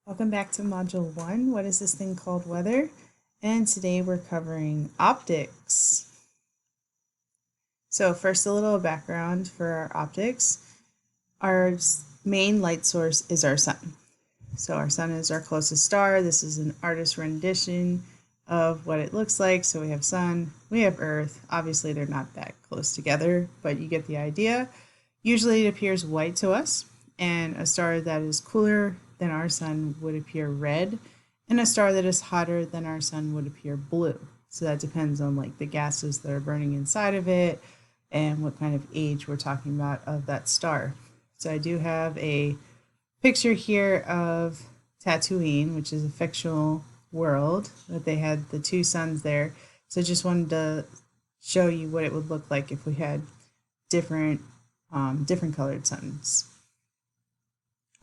Welcome back to Module 1. What is this thing called weather? And today we're covering optics. So first, a little background for our optics. Our main light source is our sun. So our sun is our closest star. This is an artist's rendition of what it looks like. So we have sun, we have earth. Obviously they're not that close together, but you get the idea. Usually it appears white to us, and a star that is cooler than our sun would appear red, and a star that is hotter than our sun would appear blue. So that depends on like the gases that are burning inside of it and what kind of age we're talking about of that star. So I do have a picture here of Tatooine, which is a fictional world that they had the two suns there. So I just wanted to show you what it would look like if we had different colored suns.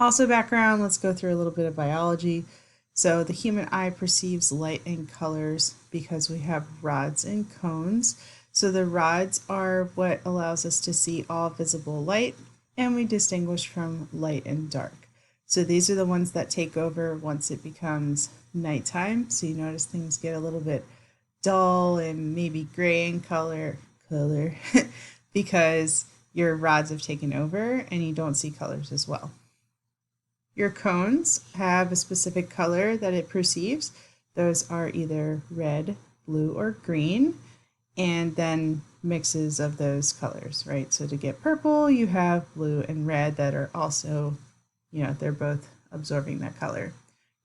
Also background, let's go through a little bit of biology. So the human eye perceives light and colors because we have rods and cones. So the rods are what allows us to see all visible light, and we distinguish from light and dark. So these are the ones that take over once it becomes nighttime. So you notice things get a little bit dull and maybe gray in color because your rods have taken over and you don't see colors as well. Your cones have a specific color that it perceives. Those are either red, blue, or green, and then mixes of those colors, right? So to get purple, you have blue and red that are also, they're both absorbing that color.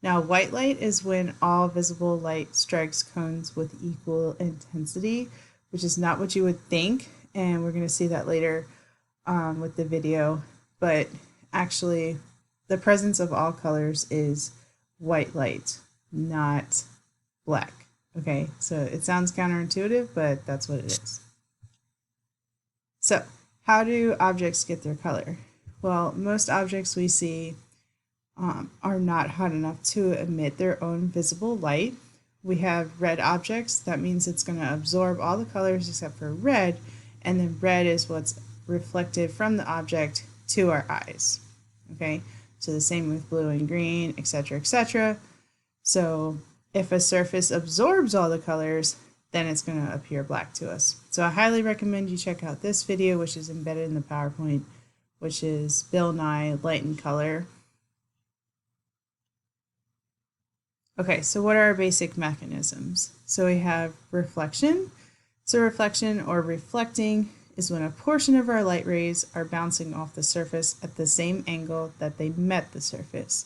Now, white light is when all visible light strikes cones with equal intensity, which is not what you would think, and we're going to see that later with the video, but actually the presence of all colors is white light, not black. Okay, so it sounds counterintuitive, but that's what it is. So how do objects get their color? Well, most objects we see are not hot enough to emit their own visible light. We have red objects. That means it's going to absorb all the colors except for red, and then red is what's reflected from the object to our eyes. Okay, so the same with blue and green, etc., etc. So if a surface absorbs all the colors, then it's going to appear black to us. So I highly recommend you check out this video, which is embedded in the PowerPoint, which is Bill Nye Light and Color. Okay, so what are our basic mechanisms? So we have reflection. So reflection or reflecting is when a portion of our light rays are bouncing off the surface at the same angle that they met the surface.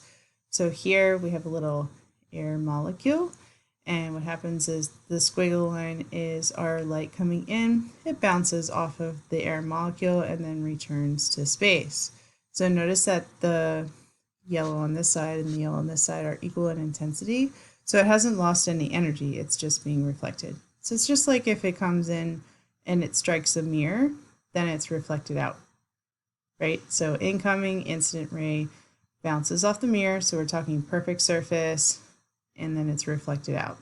So here we have a little air molecule, and what happens is the squiggle line is our light coming in. It bounces off of the air molecule and then returns to space. So notice that the yellow on this side and the yellow on this side are equal in intensity. So it hasn't lost any energy, it's just being reflected. So it's just like if it comes in and it strikes a mirror, then it's reflected out, right? So incoming incident ray bounces off the mirror, so we're talking perfect surface, and then it's reflected out.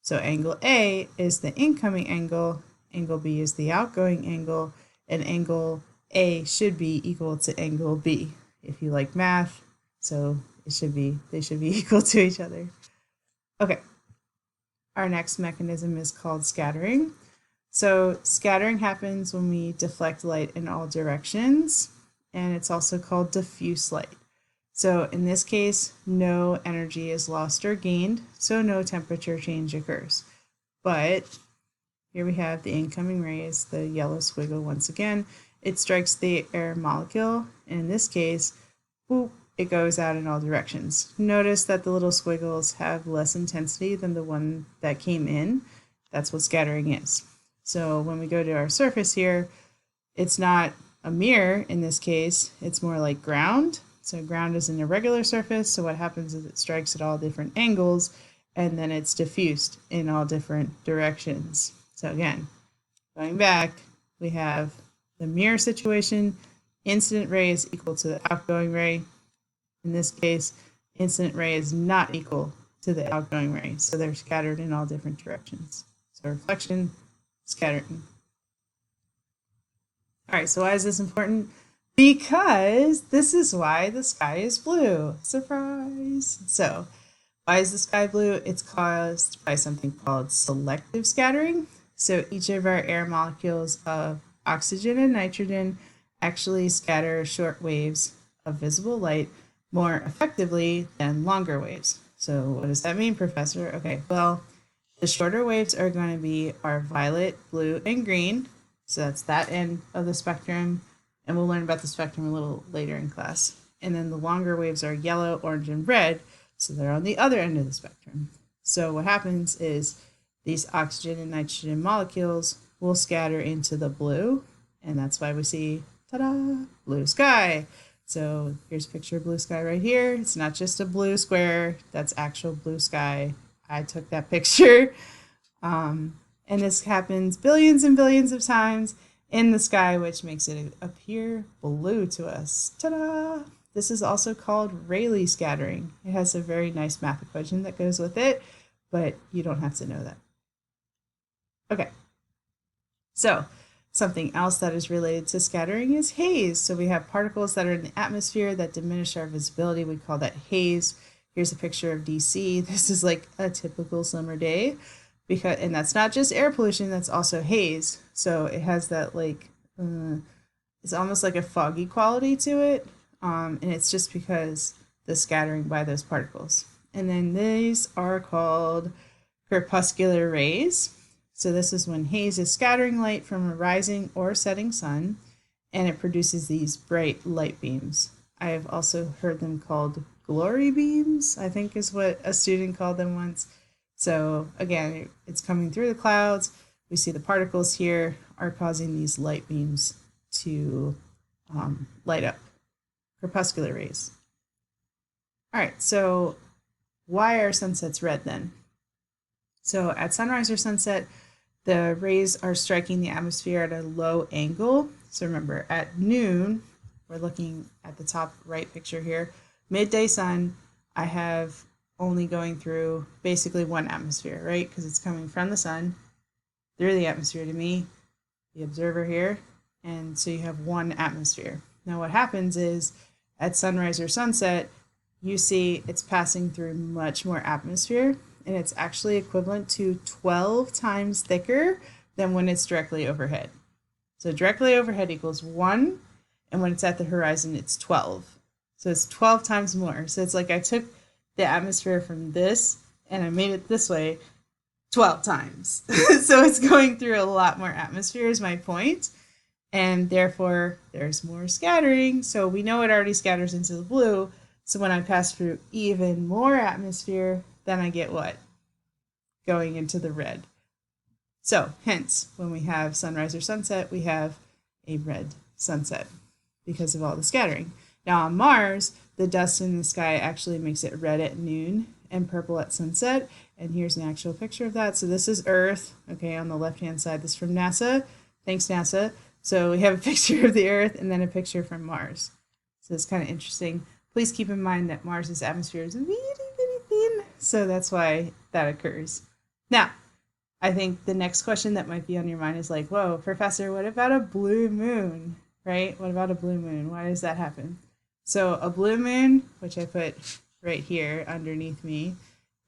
So angle A is the incoming angle, angle B is the outgoing angle, and angle A should be equal to angle B, if you like math. So they should be equal to each other. Okay, our next mechanism is called scattering. So scattering happens when we deflect light in all directions, and it's also called diffuse light. So in this case, no energy is lost or gained, so no temperature change occurs. But here we have the incoming rays, the yellow squiggle once again. It strikes the air molecule, and in this case, boop, it goes out in all directions. Notice that the little squiggles have less intensity than the one that came in. That's what scattering is. So when we go to our surface here, it's not a mirror in this case, it's more like ground. So ground is an irregular surface, so what happens is it strikes at all different angles, and then it's diffused in all different directions. So again, going back, we have the mirror situation, incident ray is equal to the outgoing ray. In this case, incident ray is not equal to the outgoing ray, so they're scattered in all different directions. So reflection, scattering. All right, so why is this important? Because this is why the sky is blue. Surprise! So, why is the sky blue? It's caused by something called selective scattering. So each of our air molecules of oxygen and nitrogen actually scatter short waves of visible light more effectively than longer waves. So what does that mean, Professor? Okay, well, the shorter waves are going to be our violet, blue, and green. So that's that end of the spectrum. And we'll learn about the spectrum a little later in class. And then the longer waves are yellow, orange, and red. So they're on the other end of the spectrum. So what happens is these oxygen and nitrogen molecules will scatter into the blue. And that's why we see, ta-da, blue sky. So here's a picture of blue sky right here. It's not just a blue square. That's actual blue sky. I took that picture. And this happens billions and billions of times in the sky, which makes it appear blue to us. Ta-da! This is also called Rayleigh scattering. It has a very nice math equation that goes with it, but you don't have to know that. Okay, so something else that is related to scattering is haze. So we have particles that are in the atmosphere that diminish our visibility. We call that haze. Here's a picture of DC. This is like a typical summer day. And that's not just air pollution, that's also haze. So it has that like, it's almost like a foggy quality to it. And it's just because the scattering by those particles. And then these are called crepuscular rays. So this is when haze is scattering light from a rising or setting sun, and it produces these bright light beams. I have also heard them called glory beams, I think is what a student called them once. So again, it's coming through the clouds. We see the particles here are causing these light beams to light up. Crepuscular rays. All right, so why are sunsets red then? So at sunrise or sunset, the rays are striking the atmosphere at a low angle. So remember, at noon, we're looking at the top right picture here, midday sun, I have only going through basically one atmosphere, right? Because it's coming from the sun through the atmosphere to me, the observer here, and so you have one atmosphere. Now what happens is at sunrise or sunset, you see it's passing through much more atmosphere, and it's actually equivalent to 12 times thicker than when it's directly overhead. So directly overhead equals 1, and when it's at the horizon, it's 12. So it's 12 times more. So it's like I took the atmosphere from this and I made it this way 12 times. So it's going through a lot more atmosphere is my point. And therefore there's more scattering. So we know it already scatters into the blue. So when I pass through even more atmosphere, then I get what? Going into the red. So hence, when we have sunrise or sunset, we have a red sunset because of all the scattering. Now on Mars, the dust in the sky actually makes it red at noon and purple at sunset. And here's an actual picture of that. So this is Earth, okay, on the left-hand side. This is from NASA. Thanks, NASA. So we have a picture of the Earth and then a picture from Mars. So it's kind of interesting. Please keep in mind that Mars's atmosphere is really, really thin. So that's why that occurs. Now, I think the next question that might be on your mind is like, whoa, Professor, what about a blue moon, right? What about a blue moon? Why does that happen? So a blue moon, which I put right here underneath me,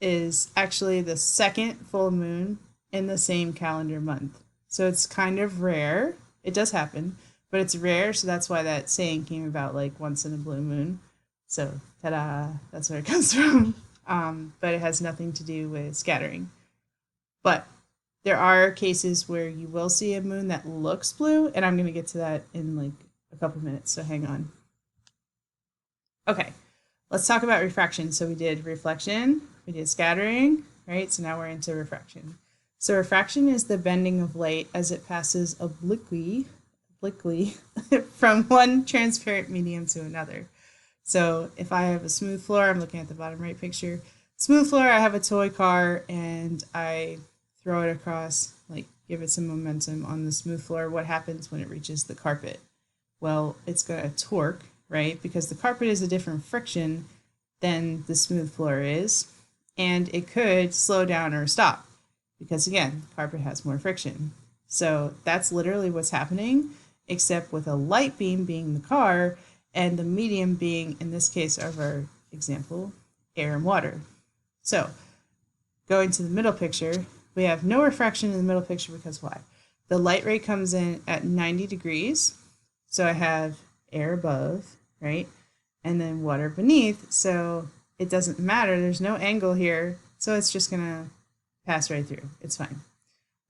is actually the second full moon in the same calendar month. So it's kind of rare. It does happen, but it's rare. So that's why that saying came about, like once in a blue moon. So ta-da, that's where it comes from. But it has nothing to do with scattering. But there are cases where you will see a moon that looks blue, and I'm going to get to that in like a couple minutes, so hang on. Okay, let's talk about refraction. So we did reflection, we did scattering, right? So now we're into refraction. So refraction is the bending of light as it passes obliquely from one transparent medium to another. So if I have a smooth floor, I'm looking at the bottom right picture, smooth floor, I have a toy car and I throw it across, like give it some momentum on the smooth floor. What happens when it reaches the carpet? Well, it's going to torque, right? Because the carpet is a different friction than the smooth floor is, and it could slow down or stop because again, the carpet has more friction. So that's literally what's happening. except with a light beam being the car and the medium being, in this case of our example, air and water. So going to the middle picture, we have no refraction in the middle picture because why? The light ray comes in at 90 degrees, so I have air above, right? And then water beneath, so it doesn't matter, there's no angle here, so it's just gonna pass right through, it's fine.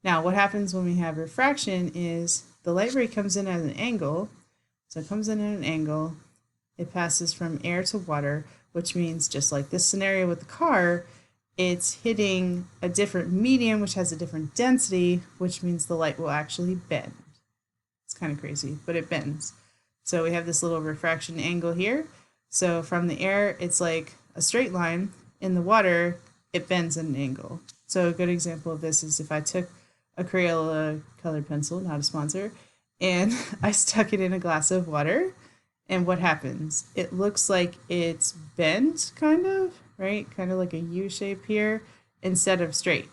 Now what happens when we have refraction is the light ray comes in at an angle, so it comes in at an angle, it passes from air to water, which means just like this scenario with the car, it's hitting a different medium which has a different density, which means the light will actually bend. It's kind of crazy, but it bends. So we have this little refraction angle here. So from the air, it's like a straight line. In the water, it bends at an angle. So a good example of this is if I took a Crayola colored pencil, not a sponsor, and I stuck it in a glass of water, and what happens? It looks like it's bent, kind of, right? Kind of like a U shape here instead of straight.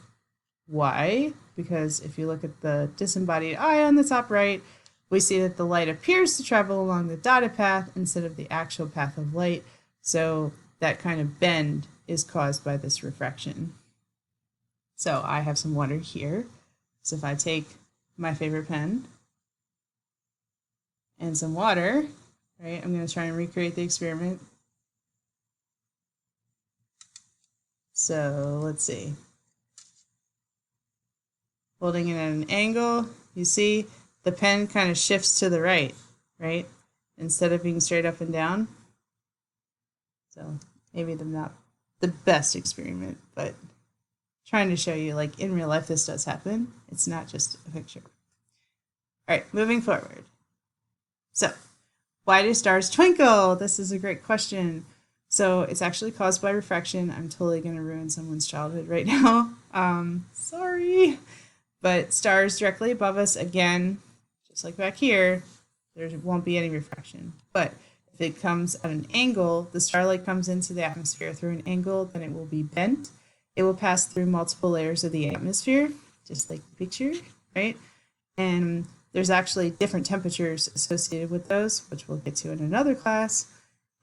Why? Because if you look at the disembodied eye on the top right, we see that the light appears to travel along the dotted path instead of the actual path of light. So that kind of bend is caused by this refraction. So I have some water here. So if I take my favorite pen and some water, right, I'm going to try and recreate the experiment. So let's see. Holding it at an angle, you see the pen kind of shifts to the right, right? Instead of being straight up and down. So maybe not the best experiment, but trying to show you like in real life this does happen. It's not just a picture. All right, moving forward. So why do stars twinkle? This is a great question. So it's actually caused by refraction. I'm totally going to ruin someone's childhood right now. Sorry. But stars directly above us, again, just like back here, there won't be any refraction. But if it comes at an angle, the starlight comes into the atmosphere through an angle, then it will be bent. It will pass through multiple layers of the atmosphere, just like the picture, right? And there's actually different temperatures associated with those, which we'll get to in another class.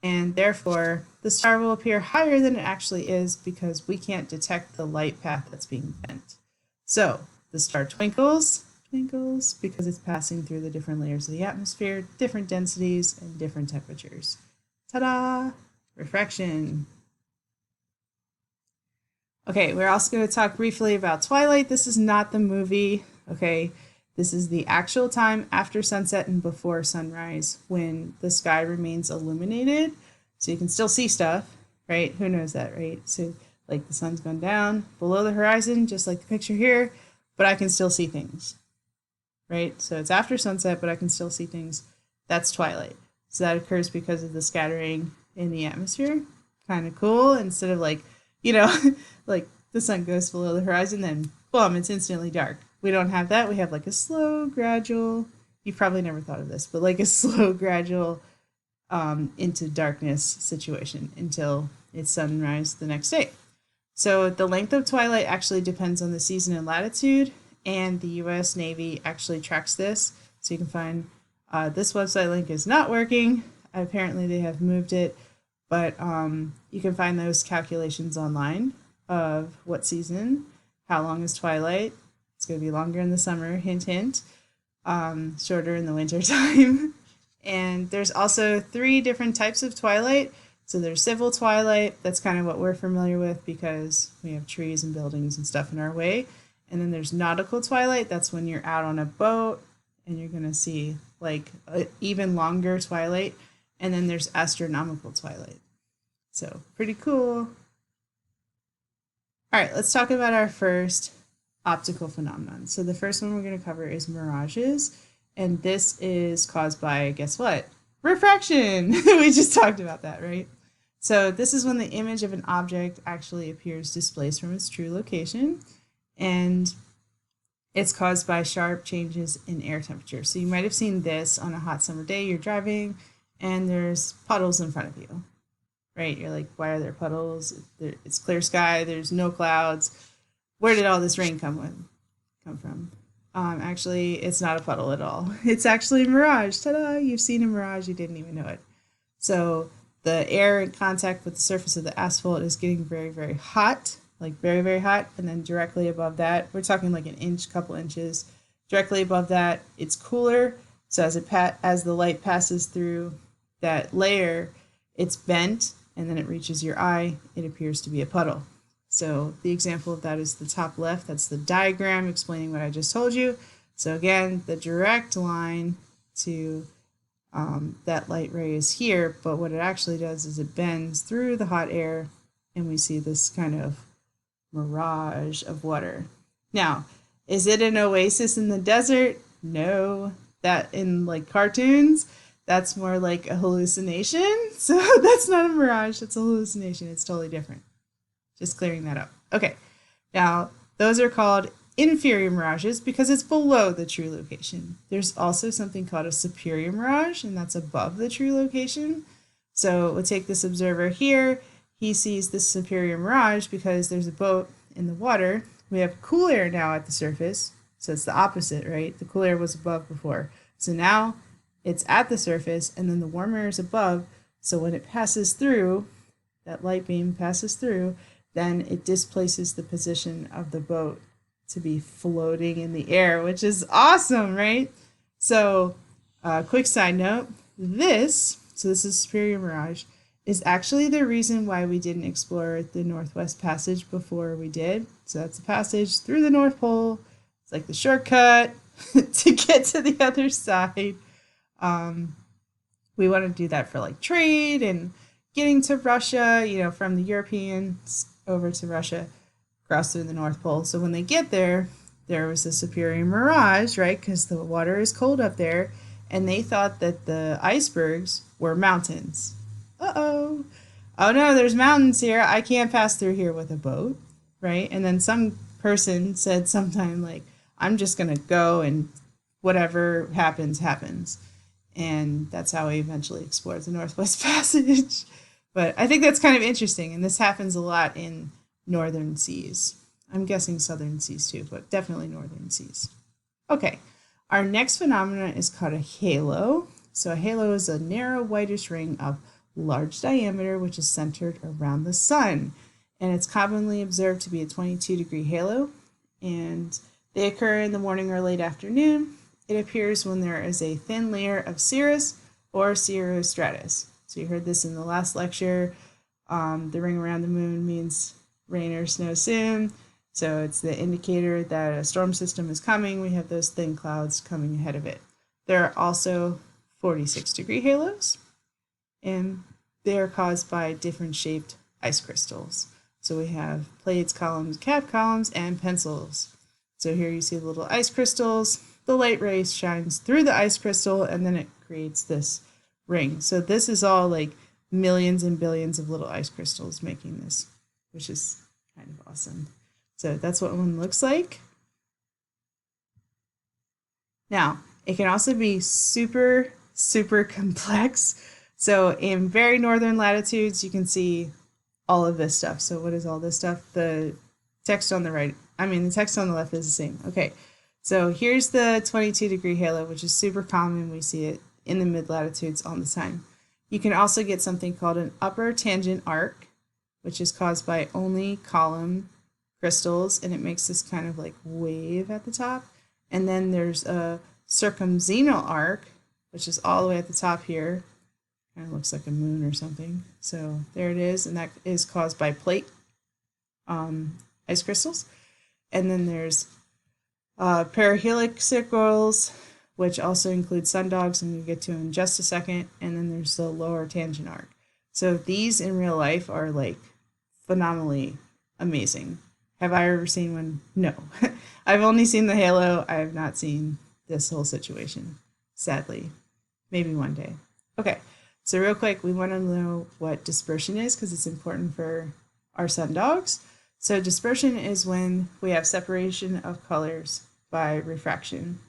And therefore, the star will appear higher than it actually is because we can't detect the light path that's being bent. So the star twinkles because it's passing through the different layers of the atmosphere, different densities, and different temperatures. Ta-da! Refraction. Okay, we're also going to talk briefly about Twilight. This is not the movie, okay? This is the actual time after sunset and before sunrise when the sky remains illuminated. So you can still see stuff, right? Who knows that, right? So like the sun's gone down below the horizon, just like the picture here, but I can still see things, right? So it's after sunset, but I can still see things. That's twilight. So that occurs because of the scattering in the atmosphere. Kind of cool. Instead of like, you know, like the sun goes below the horizon, then boom, it's instantly dark. We don't have that. We have like a slow, gradual, you've probably never thought of this, but like a slow, gradual into darkness situation until it's sunrise the next day. So the length of twilight actually depends on the season and latitude, and the U.S. Navy actually tracks this. So you can find this website link is not working. Apparently they have moved it, but you can find those calculations online of what season, how long is twilight. It's going to be longer in the summer, hint, hint, shorter in the winter time. And there's also 3 different types of twilight. So there's civil twilight, that's kind of what we're familiar with because we have trees and buildings and stuff in our way. And then there's nautical twilight, that's when you're out on a boat and you're going to see like an even longer twilight. And then there's astronomical twilight. So pretty cool. All right, let's talk about our first optical phenomenon. So the first one we're going to cover is mirages. And this is caused by, guess what? Refraction. We just talked about that, right? So this is when the image of an object actually appears displaced from its true location. And it's caused by sharp changes in air temperature. So you might have seen this on a hot summer day. You're driving and there's puddles in front of you, right? You're like, why are there puddles? It's clear sky. There's no clouds. Where did all this rain come from? Actually, it's not a puddle at all. It's actually a mirage. Ta-da! You've seen a mirage, you didn't even know it. So the air in contact with the surface of the asphalt is getting very, very hot, like very, very hot. And then directly above that, we're talking like an inch, couple inches. Directly above that, it's cooler. So as the light passes through that layer, it's bent, and then it reaches your eye. It appears to be a puddle. So the example of that is the top left. That's the diagram explaining what I just told you. So again, the direct line to that light ray is here, but what it actually does is it bends through the hot air, and we see this kind of mirage of water. Now, is it an oasis in the desert? No. That in like cartoons, that's more like a hallucination. So that's not a mirage, it's a hallucination. It's totally different. Just clearing that up. Okay, now those are called inferior mirages because it's below the true location. There's also something called a superior mirage, and that's above the true location. So we'll take this observer here. He sees this superior mirage because there's a boat in the water. We have cool air now at the surface, so it's the opposite, right? The cool air was above before. So now it's at the surface, and then the warm air is above. So when it passes through, that light beam passes through, then it displaces the position of the boat to be floating in the air, which is awesome, right? So quick side note, this is Superior Mirage, is actually the reason why we didn't explore the Northwest Passage before we did. So that's the passage through the North Pole. It's like the shortcut to get to the other side. We want to do that for like trade and getting to Russia, from the Europeans over to Russia, cross through the North Pole. So when they get there, there was a superior mirage, right? Because the water is cold up there, and they thought that the icebergs were mountains. Uh-oh. Oh no, there's mountains here. I can't pass through here with a boat, right? And then some person said sometime like, I'm just going to go and whatever happens, happens. And that's how we eventually explored the Northwest Passage. But I think that's kind of interesting, and this happens a lot in northern seas. I'm guessing southern seas too, but definitely northern seas. Okay, our next phenomenon is called a halo. So a halo is a narrow whitish ring of large diameter which is centered around the sun, and it's commonly observed to be a 22-degree halo, and they occur in the morning or late afternoon. It appears when there is a thin layer of cirrus or cirrostratus. So you heard this in the last lecture. The ring around the moon means rain or snow soon. So it's the indicator that a storm system is coming. We have those thin clouds coming ahead of it. There are also 46-degree halos, and they are caused by different shaped ice crystals. So we have plates, columns, cap columns, and pencils. So here you see the little ice crystals. The light ray shines through the ice crystal, and then it creates this ring. So this is all like millions and billions of little ice crystals making this, which is kind of awesome. So that's what one looks like. Now, it can also be super, super complex. So in very northern latitudes, you can see all of this stuff. So what is all this stuff? The text on the right, the text on the left is the same. Okay, so here's the 22-degree halo, which is super common. We see it in the mid-latitudes all the time. You can also get something called an upper tangent arc, which is caused by only column crystals, and it makes this kind of like wave at the top. And then there's a circumzenal arc, which is all the way at the top here. Kind of looks like a moon or something. So there it is, and that is caused by plate ice crystals. And then there's perihelixicals, which also include sundogs, and we'll get to in just a second. And then there's the lower tangent arc. So these in real life are like phenomenally amazing. Have I ever seen one? No. I've only seen the halo. I have not seen this whole situation, sadly. Maybe one day. Okay, so real quick, we want to know what dispersion is because it's important for our sundogs. So dispersion is when we have separation of colors by refraction.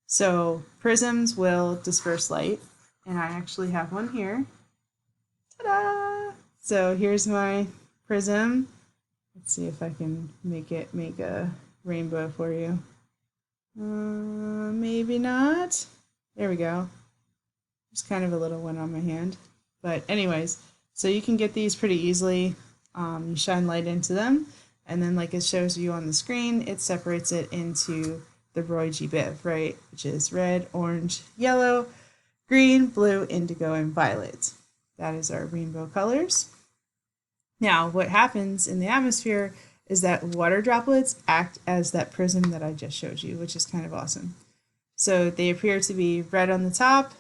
So prisms will disperse light, and I actually have one here. Ta-da! So here's my prism. Let's see if I can make a rainbow for you. Maybe not. There we go. There's kind of a little one on my hand. But anyways, so you can get these pretty easily. You shine light into them, and then like it shows you on the screen, it separates it into the Roy G. Biv, right? Which is red, orange, yellow, green, blue, indigo, and violet. That is our rainbow colors. Now, what happens in the atmosphere is that water droplets act as that prism that I just showed you, which is kind of awesome. So they appear to be red on the top,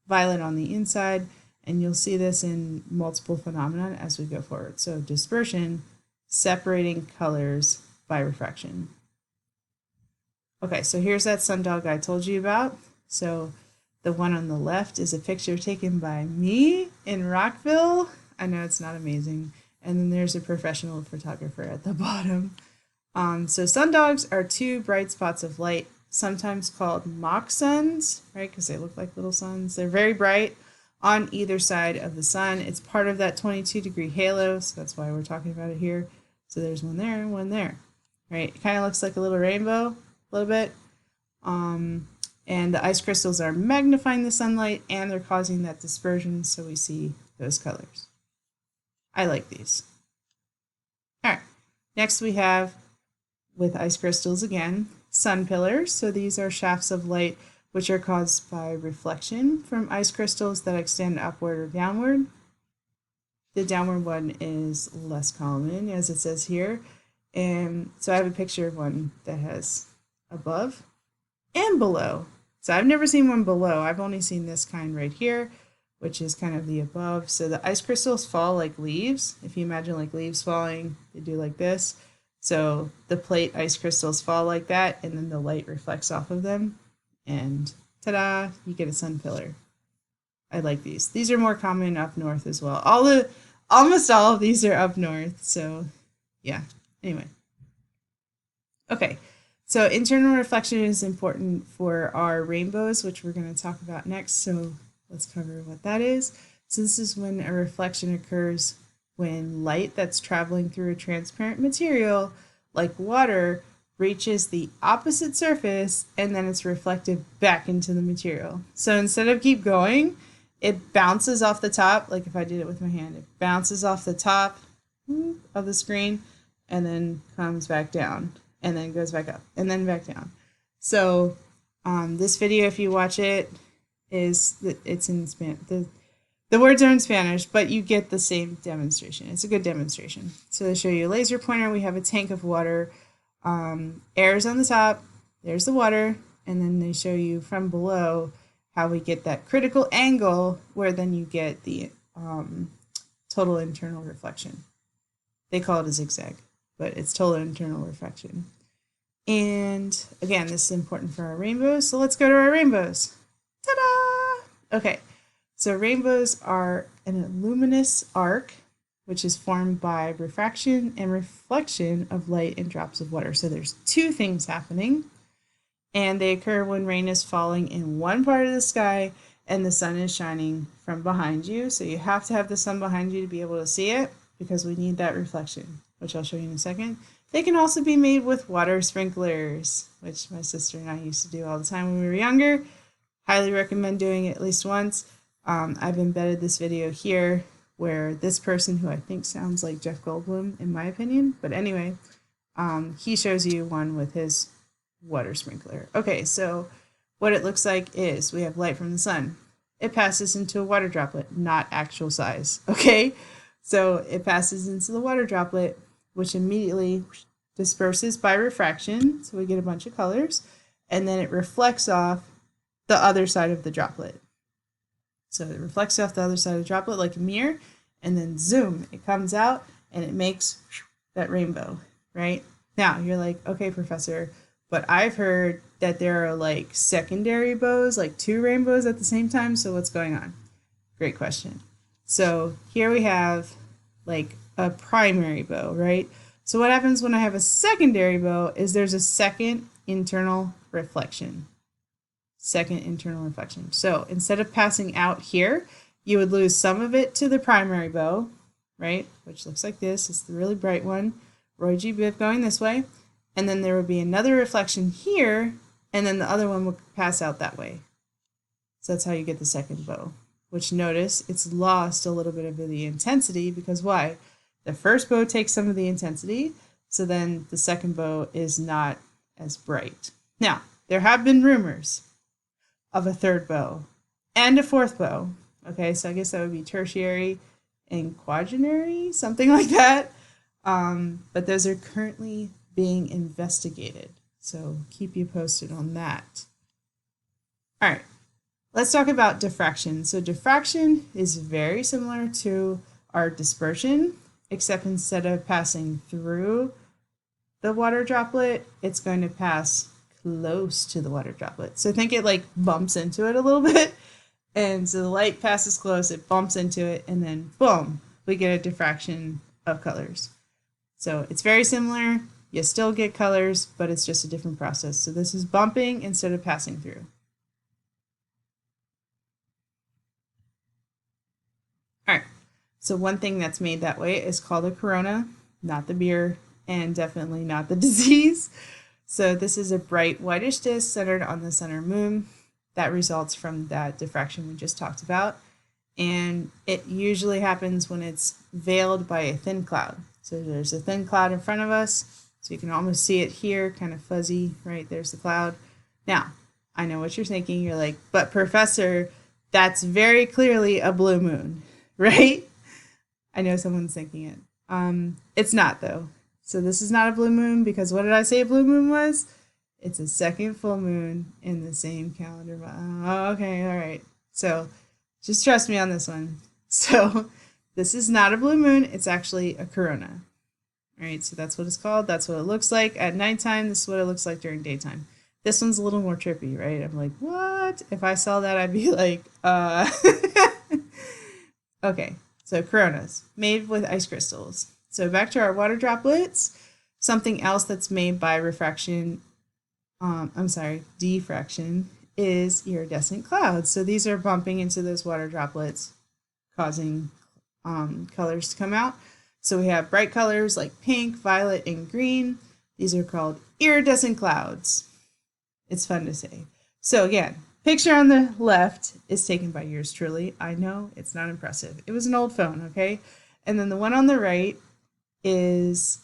violet on the inside, and you'll see this in multiple phenomena as we go forward. So dispersion, separating colors by refraction. Okay, so here's that sundog I told you about. So the one on the left is a picture taken by me in Rockville. I know it's not amazing. And then there's a professional photographer at the bottom. So sundogs are two bright spots of light, sometimes called mock suns, right? Because they look like little suns. They're very bright on either side of the sun. It's part of that 22-degree halo, so that's why we're talking about it here. So there's one there and one there, right? It kind of looks like a little rainbow, a little bit. And the ice crystals are magnifying the sunlight, and they're causing that dispersion, so we see those colors. I like these. All right, next we have, with ice crystals again, sun pillars. So these are shafts of light which are caused by reflection from ice crystals that extend upward or downward. The downward one is less common, as it says here. And so I have a picture of one that has above and below. So I've never seen one below. I've only seen this kind right here, which is kind of the above. So the ice crystals fall like leaves. If you imagine like leaves falling, they do like this. So the plate ice crystals fall like that, and then the light reflects off of them. And ta-da, you get a sun pillar. I like these. These are more common up north as well. Almost all of these are up north. So yeah, anyway. Okay, so internal reflection is important for our rainbows, which we're going to talk about next. So let's cover what that is. So this is when a reflection occurs when light that's traveling through a transparent material, like water, reaches the opposite surface, and then it's reflected back into the material. So instead of keep going, it bounces off the top, like if I did it with my hand, it bounces off the top of the screen and then comes back down and then goes back up and then back down. So this video, if you watch it, it's in Spanish. The words are in Spanish, but you get the same demonstration. It's a good demonstration. So they show you a laser pointer. We have a tank of water. Air's on the top. There's the water. And then they show you from below how we get that critical angle where then you get the total internal reflection. They call it a zigzag, but it's total internal reflection. And again, this is important for our rainbows. So let's go to our rainbows. Ta-da! Okay. So rainbows are an luminous arc, which is formed by refraction and reflection of light in drops of water. So there's two things happening, and they occur when rain is falling in one part of the sky and the sun is shining from behind you. So you have to have the sun behind you to be able to see it, because we need that reflection, which I'll show you in a second. They can also be made with water sprinklers, which my sister and I used to do all the time when we were younger. Highly recommend doing it at least once. I've embedded this video here where this person, who I think sounds like Jeff Goldblum in my opinion, but anyway, he shows you one with his water sprinkler. Okay, so what it looks like is we have light from the sun. It passes into a water droplet, not actual size, okay? So it passes into the water droplet, which immediately disperses by refraction, so we get a bunch of colors, and then it reflects off the other side of the droplet. So it reflects off the other side of the droplet like a mirror, and then zoom, it comes out and it makes that rainbow, right? Now you're like, okay, professor, but I've heard that there are like secondary bows, like two rainbows at the same time. So what's going on? Great question. So here we have like a primary bow, right? So what happens when I have a secondary bow is there's a second internal reflection. Second internal reflection. So instead of passing out here, you would lose some of it to the primary bow, right? Which looks like this. It's the really bright one. Roy G. Biv going this way. And then there would be another reflection here, and then the other one will pass out that way. So that's how you get the second bow, which notice it's lost a little bit of the intensity because why? The first bow takes some of the intensity, so then the second bow is not as bright. Now, there have been rumors of a third bow and a fourth bow. Okay, so I guess that would be tertiary and quaternary, something like that. But those are currently being investigated. So keep you posted on that. All right, let's talk about diffraction. So diffraction is very similar to our dispersion, except instead of passing through the water droplet, it's going to pass close to the water droplet. So think it like bumps into it a little bit. And so the light passes close, it bumps into it, and then boom, we get a diffraction of colors. So it's very similar. You still get colors, but it's just a different process. So this is bumping instead of passing through. All right. So one thing that's made that way is called a corona, not the beer, and definitely not the disease. So this is a bright whitish disk centered on the center moon. That results from that diffraction we just talked about. And it usually happens when it's veiled by a thin cloud. So there's a thin cloud in front of us. So you can almost see it here, kind of fuzzy, right? There's the cloud. Now, I know what you're thinking. You're like, but professor, that's very clearly a blue moon, right? I know someone's thinking it. It's not though. So this is not a blue moon because what did I say a blue moon was? It's a second full moon in the same calendar month. Oh, okay, all right. So just trust me on this one. So this is not a blue moon. It's actually a corona. All right, so that's what it's called. That's what it looks like at nighttime. This is what it looks like during daytime. This one's a little more trippy, right? I'm like, what? If I saw that, I'd be like, Okay, so coronas, made with ice crystals. So back to our water droplets. Something else that's made by diffraction is iridescent clouds. So these are bumping into those water droplets, causing colors to come out. So we have bright colors like pink, violet, and green. These are called iridescent clouds. It's fun to say. So again, picture on the left is taken by yours truly. I know it's not impressive. It was an old phone, okay? And then the one on the right is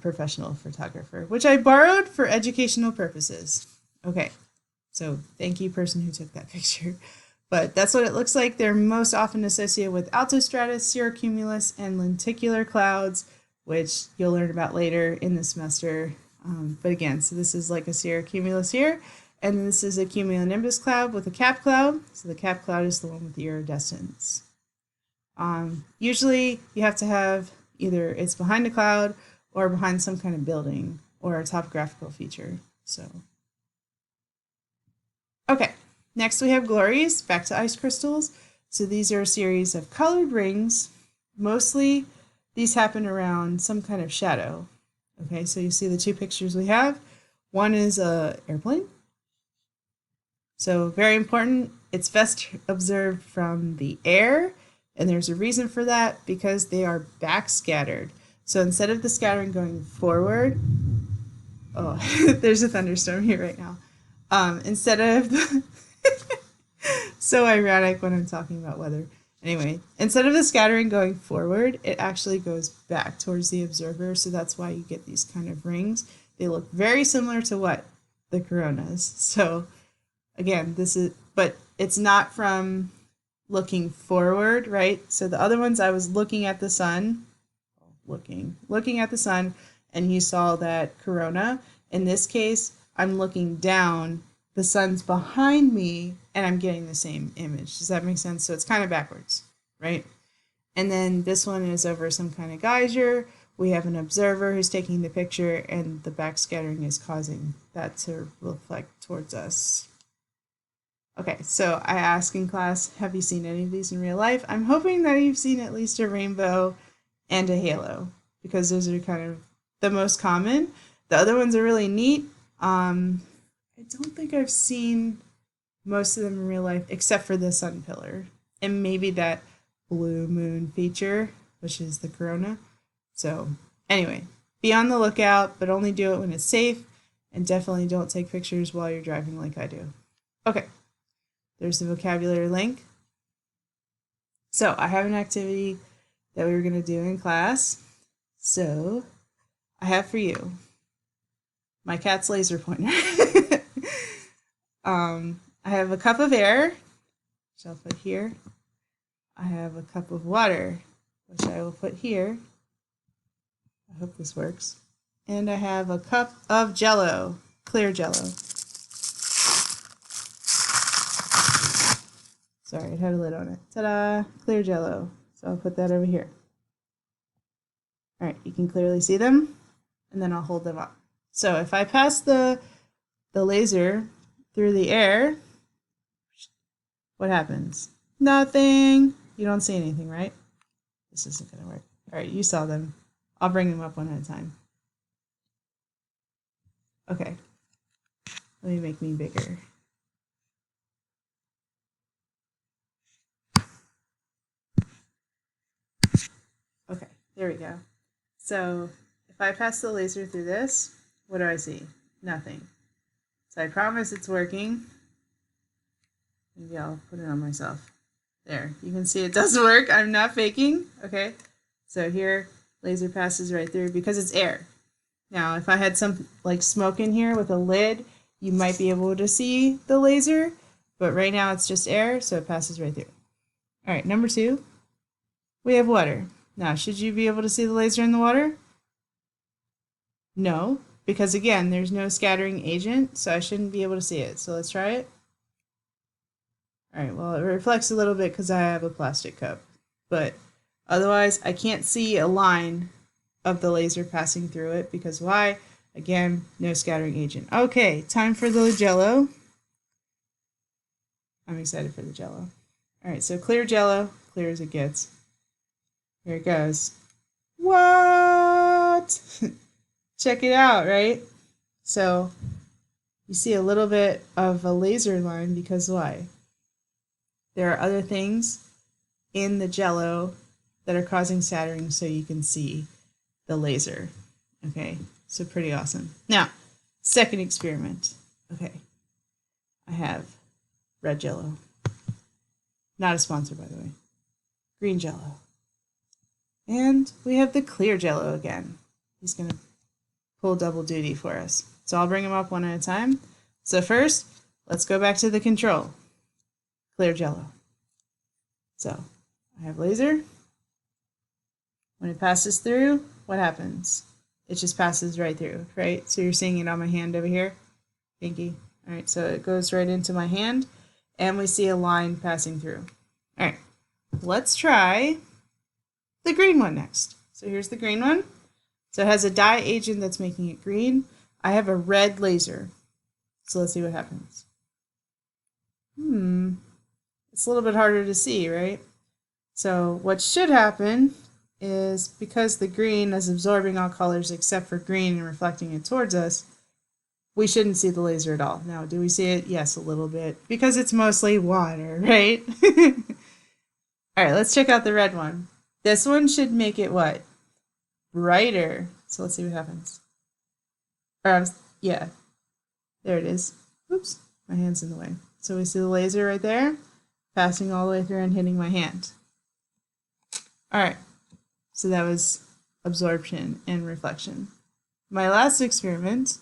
professional photographer, which I borrowed for educational purposes. Okay, so thank you, person who took that picture. But that's what it looks like. They're most often associated with altostratus, cirrocumulus, and lenticular clouds, which you'll learn about later in the semester. But again, so this is like a cirrocumulus here, and this is a cumulonimbus cloud with a cap cloud. So the cap cloud is the one with the iridescence. Usually you have to have either it's behind a cloud or behind some kind of building or a topographical feature. So, okay, next we have glories, back to ice crystals. So these are a series of colored rings. Mostly these happen around some kind of shadow. Okay, so you see the two pictures we have. One is an airplane. So very important, it's best observed from the air, and there's a reason for that because they are backscattered. So instead of the scattering going forward, oh, there's a thunderstorm here right now. Instead of the so ironic when I'm talking about weather. Anyway, instead of the scattering going forward, it actually goes back towards the observer. So that's why you get these kind of rings. They look very similar to what? The coronas. So again, this is, but it's not from looking forward, right? So the other ones I was looking at the sun, looking at the sun, and you saw that corona. In this case, I'm looking down, the sun's behind me, and I'm getting the same image. Does that make sense? So it's kind of backwards, right? And then this one is over some kind of geyser. We have an observer who's taking the picture, and the backscattering is causing that to reflect towards us. Okay, so I asked in class, have you seen any of these in real life? I'm hoping that you've seen at least a rainbow and a halo, because those are kind of the most common. The other ones are really neat. I don't think I've seen most of them in real life, except for the sun pillar, and maybe that blue moon feature, which is the corona. So anyway, be on the lookout, but only do it when it's safe. And definitely don't take pictures while you're driving like I do. Okay, there's the vocabulary link. So I have an activity that we were going to do in class. So I have for you my cat's laser pointer. I have a cup of air, which I'll put here. I have a cup of water, which I will put here. I hope this works. And I have a cup of Jello, clear Jello. Sorry, it had a lid on it. Ta-da! Clear Jello. So I'll put that over here. All right, you can clearly see them, and then I'll hold them up. So if I pass the laser through the air, what happens? Nothing. You don't see anything, right? This isn't going to work. All right, you saw them. I'll bring them up one at a time. Okay. Let me make me bigger. Okay, there we go. So if I pass the laser through this, what do I see? Nothing. So I promise it's working. Maybe I'll put it on myself. There, you can see it does work. I'm not faking. Okay, so here, laser passes right through because it's air. Now, if I had some like smoke in here with a lid, you might be able to see the laser, but right now it's just air, so it passes right through. All right, number 2, we have water. Now, should you be able to see the laser in the water? No, because again, there's no scattering agent, so I shouldn't be able to see it. So let's try it. All right, well, it reflects a little bit because I have a plastic cup, but otherwise I can't see a line of the laser passing through it because why? Again, no scattering agent. Okay, time for the Jello. I'm excited for the Jello. All right, so clear Jello, clear as it gets. Here it goes. What? Check it out, right? So you see a little bit of a laser line because why? There are other things in the Jello that are causing scattering so you can see the laser. Okay, so pretty awesome. Now, second experiment. Okay, I have red Jello. Not a sponsor, by the way. Green Jello. And we have the clear Jello again. He's going to pull double duty for us. So I'll bring him up one at a time. So first, let's go back to the control. Clear Jello. So I have laser. When it passes through, what happens? It just passes right through, right? So you're seeing it on my hand over here, pinky. All right, so it goes right into my hand, and we see a line passing through. All right, let's try the green one next. So here's the green one. So it has a dye agent that's making it green. I have a red laser. So let's see what happens. It's a little bit harder to see, right? So what should happen is because the green is absorbing all colors except for green and reflecting it towards us, we shouldn't see the laser at all. Now, do we see it? Yes, a little bit, because it's mostly water, right? All right, let's check out the red one. This one should make it what? Brighter. So let's see what happens. Yeah, there it is. Oops, my hand's in the way. So we see the laser right there, passing all the way through and hitting my hand. All right, so that was absorption and reflection. My last experiment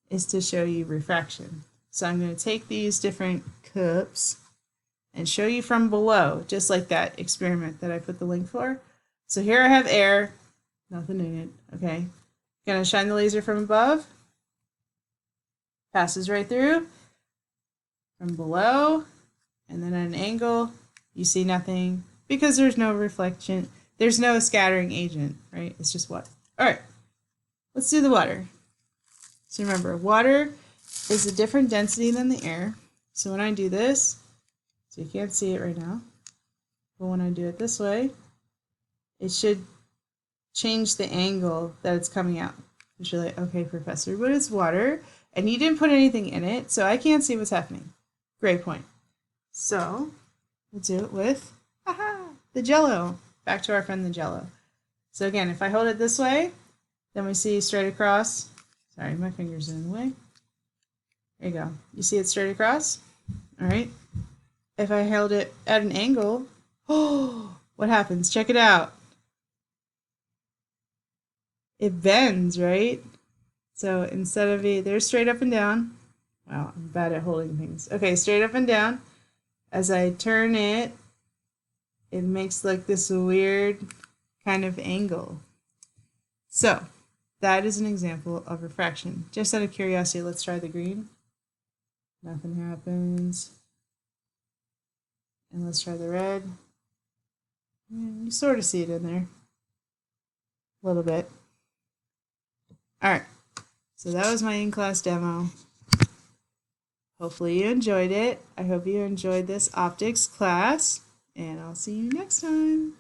is to show you refraction. So I'm going to take these different cups and show you from below, just like that experiment that I put the link for. So here I have air, nothing in it, okay? Going to shine the laser from above, passes right through, from below, and then at an angle, you see nothing because there's no reflection, there's no scattering agent, right? It's just water. All right, let's do the water. So remember, water is a different density than the air. So when I do this, so you can't see it right now, but when I do it this way, it should change the angle that it's coming out. And you're like, okay, professor, but it's water, and you didn't put anything in it, so I can't see what's happening. Great point. So we'll do it with the Jello. Back to our friend the Jello. So again, if I hold it this way, then we see straight across. Sorry, my finger's in the way. There you go. You see it straight across? All right. If I held it at an angle, oh, what happens? Check it out. It bends, right? So instead of there's straight up and down. Wow, I'm bad at holding things. Okay, straight up and down. As I turn it, it makes like this weird kind of angle. So that is an example of refraction. Just out of curiosity, let's try the green. Nothing happens. And let's try the red. You sort of see it in there. A little bit. Alright, so that was my in-class demo. Hopefully you enjoyed it. I hope you enjoyed this optics class, and I'll see you next time.